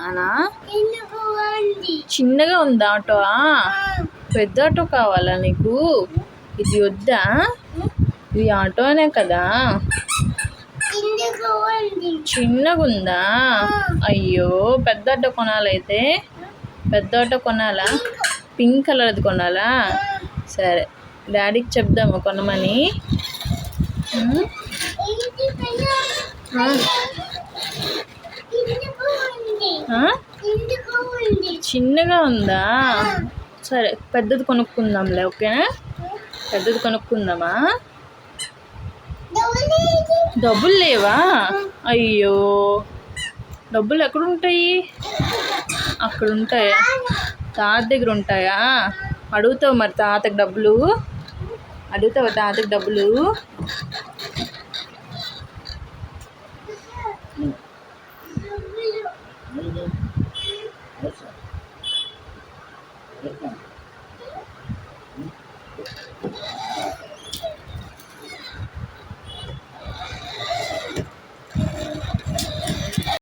నానా? చిన్నగా ఉందా ఆటో? పెద్ద ఆటో కావాలా నీకు? ఇది వద్దా? ఇది ఆటోనే కదా. చిన్నగా ఉందా? అయ్యో, పెద్ద ఆటో కొనాలైతే. పెద్ద ఆటో కొనాలా? పింక్ కలర్ది కొనాలా? సరే, డాడీకి చెప్దాము కొనమని. చిన్నగా ఉందా? సరే, పెద్దది కొనుక్కుందాంలే. ఓకేనా? పెద్దది కొనుక్కుందామా? డబ్బులు లేవా? అయ్యో, డబ్బులు ఎక్కడుంటాయి? అక్కడ ఉంటాయా? తాత దగ్గర ఉంటాయా? అడుగుతావు మరి తాతకి డబ్బులు? అడుగుతావా తాతకి డబ్బులు?